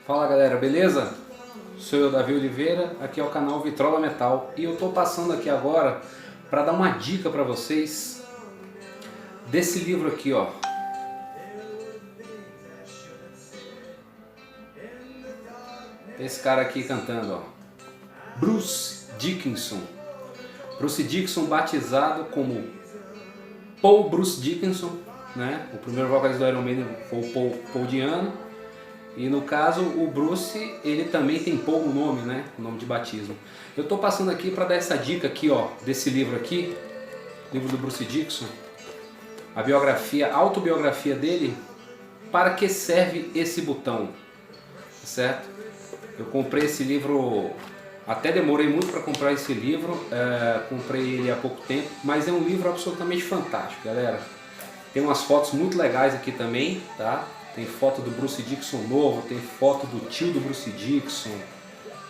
Fala galera, beleza? Sou eu, Davi Oliveira, aqui é o canal Vitrola Metal e eu tô passando aqui agora para dar uma dica para vocês desse livro aqui, ó. Esse cara aqui cantando, ó. Bruce Dickinson. Bruce Dickinson, batizado como Paul Bruce Dickinson, né? O primeiro vocalista do Iron Maiden foi o Paul Di'Anno. E no caso, o Bruce, ele também tem Paul no nome, né? O nome de batismo. Eu tô passando aqui para dar essa dica aqui, ó, desse livro aqui, livro do Bruce Dickinson, a biografia, a autobiografia dele. Para que serve esse botão? Certo? Eu comprei esse livro, até demorei muito para comprar esse livro, comprei ele há pouco tempo, mas é um livro absolutamente fantástico, galera. Tem umas fotos muito legais aqui também, tá? Tem foto do Bruce Dickinson novo, tem foto do tio do Bruce Dickinson,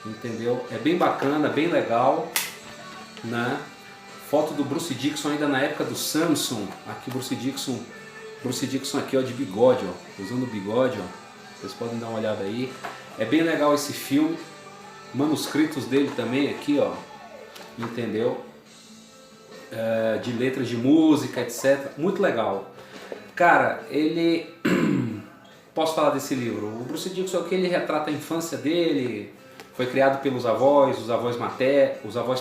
entendeu? É bem bacana, bem legal, né? Foto do Bruce Dickinson ainda na época do Samson, aqui Bruce Dickinson aqui, ó, de bigode, ó, usando bigode, ó. Vocês podem dar uma olhada aí. É bem legal esse filme, manuscritos dele também aqui, ó, entendeu? De letras de música, etc. Muito legal. Cara, ele... Posso falar desse livro? O Bruce Dickinson aqui, ele retrata a infância dele, foi criado pelos avós, os avós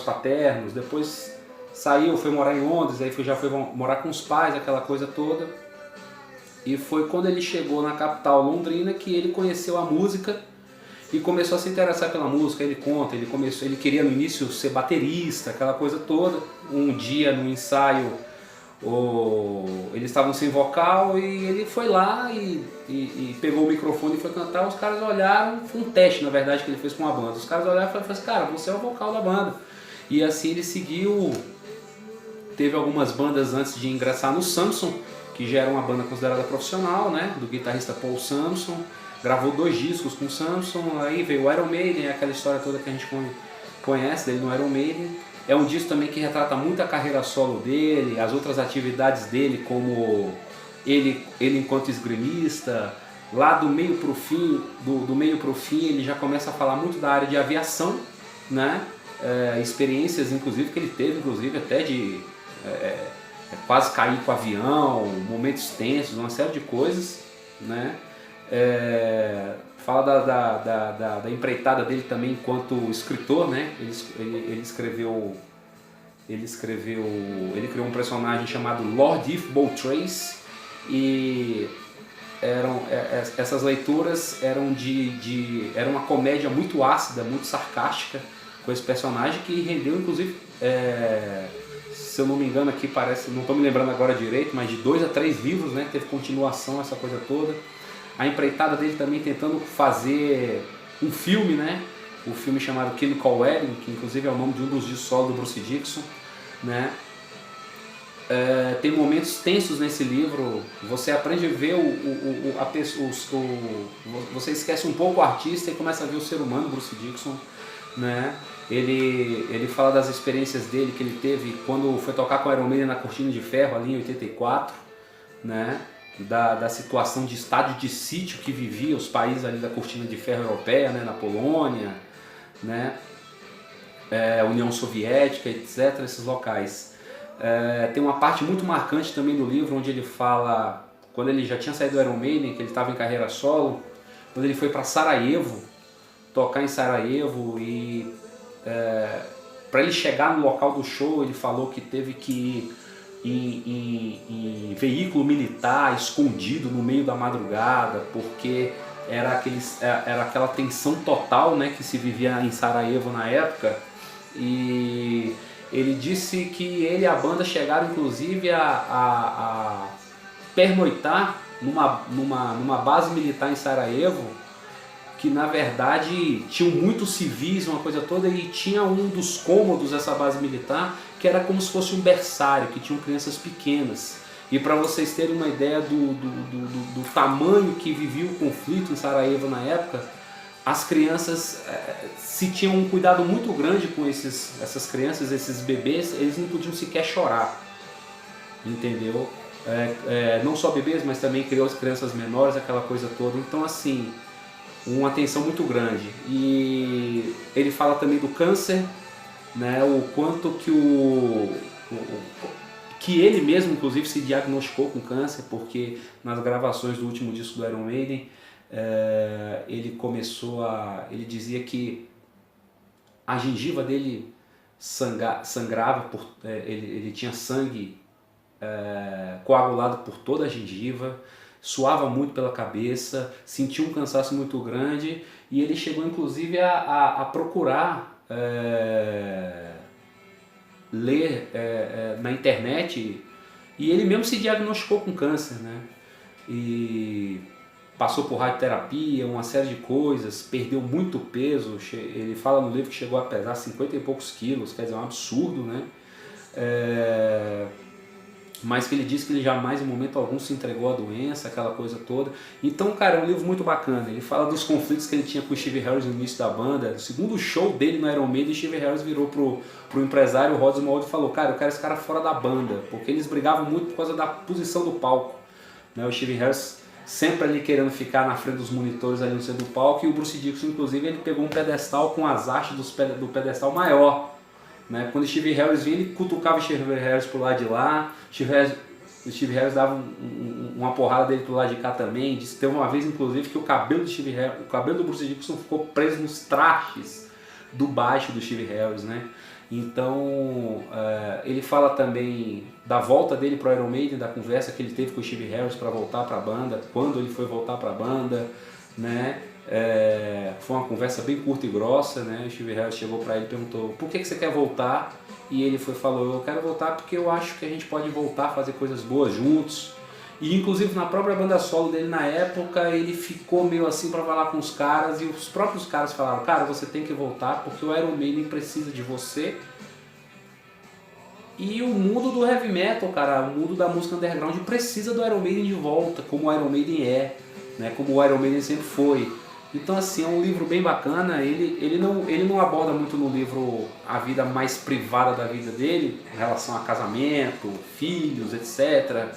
paternos, depois saiu, foi morar em Londres, aí já foi morar com os pais, aquela coisa toda. E foi quando ele chegou na capital londrina que ele conheceu a música e começou a se interessar pela música. Ele conta, ele queria no início ser baterista, aquela coisa toda. Um dia no ensaio, eles estavam sem vocal e ele foi lá e pegou o microfone e foi cantar. Os caras olharam, foi um teste na verdade que ele fez com uma banda. Os caras olharam e falaram assim: cara, você é o vocal da banda. E assim ele seguiu. Teve algumas bandas antes de ingressar no Samson, que já era uma banda considerada profissional, né, do guitarrista Paul Samson. Gravou 2 discos com o Samson, aí veio o Iron Maiden, aquela história toda que a gente conhece dele no Iron Maiden. É um disco também que retrata muito a carreira solo dele, as outras atividades dele, como ele enquanto esgrimista. Lá do meio pro fim, do meio pro fim, ele já começa a falar muito da área de aviação, né? Experiências inclusive que ele teve, inclusive até de quase cair com o avião, momentos tensos, uma série de coisas, né? Fala da empreitada dele também enquanto escritor, né? Ele criou um personagem chamado Lord Ifbotrace e essas leituras eram era uma comédia muito ácida, muito sarcástica com esse personagem que rendeu inclusive, se eu não me engano aqui parece, não estou me lembrando agora direito, mas de 2 a 3 livros, né? Teve continuação, essa coisa toda. A empreitada dele também tentando fazer um filme, né? O filme chamado Chemical Wedding, que inclusive é o nome de um dos discos solo do Bruce Dickinson, né? Tem momentos tensos nesse livro. Você aprende a ver você esquece um pouco o artista e começa a ver o ser humano Bruce Dickinson, né? Ele fala das experiências dele que ele teve quando foi tocar com a Iron Maiden na Cortina de Ferro ali em 84, né? Da situação de estádio de sítio que vivia os países ali da Cortina de Ferro europeia, né? Na Polônia, né? União Soviética, etc., esses locais. Tem uma parte muito marcante também do livro onde ele fala, quando ele já tinha saído do Iron Maiden, que ele estava em carreira solo, quando ele foi para Sarajevo, tocar em Sarajevo e para ele chegar no local do show, ele falou que teve que ir em veículo militar escondido no meio da madrugada, porque era aquela tensão total, né, que se vivia em Sarajevo na época. E ele disse que ele e a banda chegaram inclusive a pernoitar numa base militar em Sarajevo, que na verdade tinham muitos civis, uma coisa toda, e tinha um dos cômodos dessa base militar que era como se fosse um berçário, que tinham crianças pequenas. E para vocês terem uma ideia do tamanho que vivia o conflito em Sarajevo na época, as crianças se tinham um cuidado muito grande com essas crianças, esses bebês, eles não podiam sequer chorar, entendeu? Não só bebês, mas também crianças menores, aquela coisa toda. Então assim, uma atenção muito grande. E ele fala também do câncer, né, o quanto que ele mesmo inclusive se diagnosticou com câncer, porque nas gravações do último disco do Iron Maiden, ele dizia que a gengiva dele sangrava, ele tinha sangue coagulado por toda a gengiva, suava muito pela cabeça, sentia um cansaço muito grande, e ele chegou inclusive a procurar ler na internet, e ele mesmo se diagnosticou com câncer, né? E passou por radioterapia, uma série de coisas, perdeu muito peso. Ele fala no livro que chegou a pesar 50 e poucos quilos, quer dizer, um absurdo, né? Mas que ele disse que ele jamais em momento algum se entregou à doença, aquela coisa toda. Então, cara, é um livro muito bacana. Ele fala dos conflitos que ele tinha com o Steve Harris no início da banda. No segundo show dele no Iron Maiden, o Steve Harris virou pro empresário Rod Smallwood e falou: cara, eu quero esse cara fora da banda, porque eles brigavam muito por causa da posição do palco, né? O Steve Harris sempre ali querendo ficar na frente dos monitores ali no centro do palco, e o Bruce Dickinson, inclusive, ele pegou um pedestal com as hastes do pedestal maior, né? Quando o Steve Harris vinha, ele cutucava o Steve Harris pro lado de lá, o Steve Harris dava uma porrada dele pro lado de cá também. Disse que teve uma vez, inclusive, que o cabelo do Bruce Dickinson ficou preso nos trastes do baixo do Steve Harris, né? Então, ele fala também da volta dele pro Iron Maiden, da conversa que ele teve com o Steve Harris para voltar para a banda, quando ele foi voltar para a banda, né? Foi uma conversa bem curta e grossa, né? O Steve Harris chegou para ele e perguntou: por que você quer voltar? E ele falou: eu quero voltar porque eu acho que a gente pode voltar a fazer coisas boas juntos. E inclusive na própria banda solo dele na época, ele ficou meio assim para falar com os caras, e os próprios caras falaram: cara, você tem que voltar porque o Iron Maiden precisa de você. E o mundo do heavy metal, cara, o mundo da música underground precisa do Iron Maiden de volta, como o Iron Maiden é, né? Como o Iron Maiden sempre foi. Então, assim, é um livro bem bacana. Ele não aborda muito no livro a vida mais privada da vida dele, em relação a casamento, filhos, etc.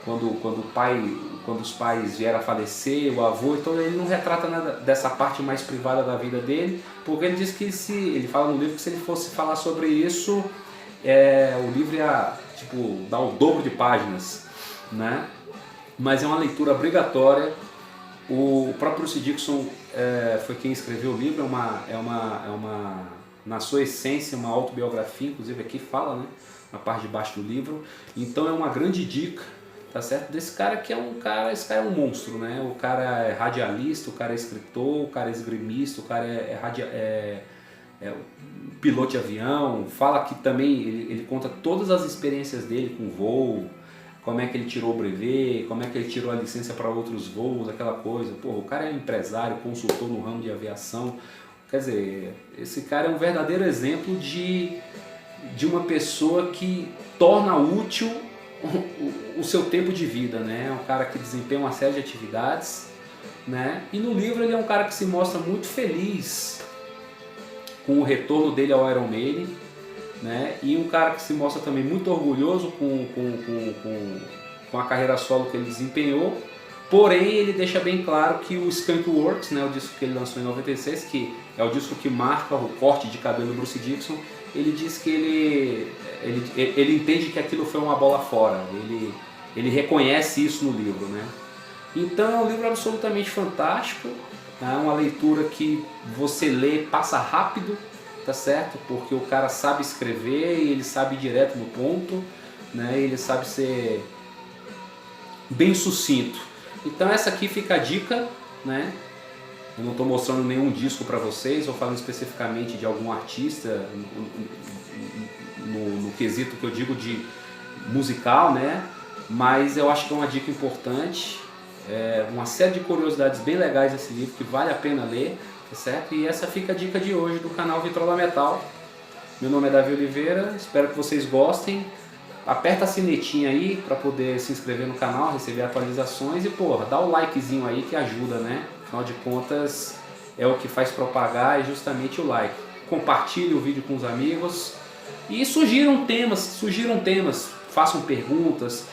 Quando os pais vieram a falecer, o avô, então ele não retrata nada dessa parte mais privada da vida dele, porque ele diz que ele fala no livro que se ele fosse falar sobre isso, o livro ia dar o dobro de páginas, né? Mas é uma leitura obrigatória. O próprio Bruce Dickinson foi quem escreveu o livro, na sua essência, uma autobiografia, inclusive aqui fala, né, na parte de baixo do livro. Então é uma grande dica, tá certo? Desse cara que esse cara é um monstro, né? O cara é radialista, o cara é escritor, o cara é esgrimista, o cara é piloto de avião. Fala que também ele conta todas as experiências dele com voo, como é que ele tirou o brevet, como é que ele tirou a licença para outros voos, aquela coisa. Pô, o cara é empresário, consultor no ramo de aviação. Quer dizer, esse cara é um verdadeiro exemplo de uma pessoa que torna útil o seu tempo de vida, né? É um cara que desempenha uma série de atividades, né? E no livro ele é um cara que se mostra muito feliz com o retorno dele ao Iron Maiden, né? E um cara que se mostra também muito orgulhoso com a carreira solo que ele desempenhou. Porém, ele deixa bem claro que o Skunk Works, né, o disco que ele lançou em 96, que é o disco que marca o corte de cabelo do Bruce Dickinson, ele diz que ele entende que aquilo foi uma bola fora. Ele reconhece isso no livro, né? Então é um livro absolutamente fantástico, é uma leitura que você lê, passa rápido, tá certo? Porque o cara sabe escrever e ele sabe ir direto no ponto, né? Ele sabe ser bem sucinto. Então essa aqui fica a dica, né? Eu não estou mostrando nenhum disco para vocês, ou falando especificamente de algum artista no quesito que eu digo de musical, né? Mas eu acho que é uma dica importante, uma série de curiosidades bem legais nesse livro que vale a pena ler, tá certo? E essa fica a dica de hoje do canal Vitrola Metal. Meu nome é Davi Oliveira, espero que vocês gostem. Aperta a sinetinha aí para poder se inscrever no canal, receber atualizações e, porra, dá o likezinho aí que ajuda, né? Afinal de contas, é o que faz propagar, é justamente o like. Compartilhe o vídeo com os amigos e sugiram temas, façam perguntas,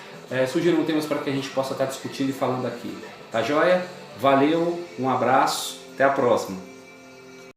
sugiram temas para que a gente possa estar discutindo e falando aqui. Tá joia? Valeu, um abraço, até a próxima.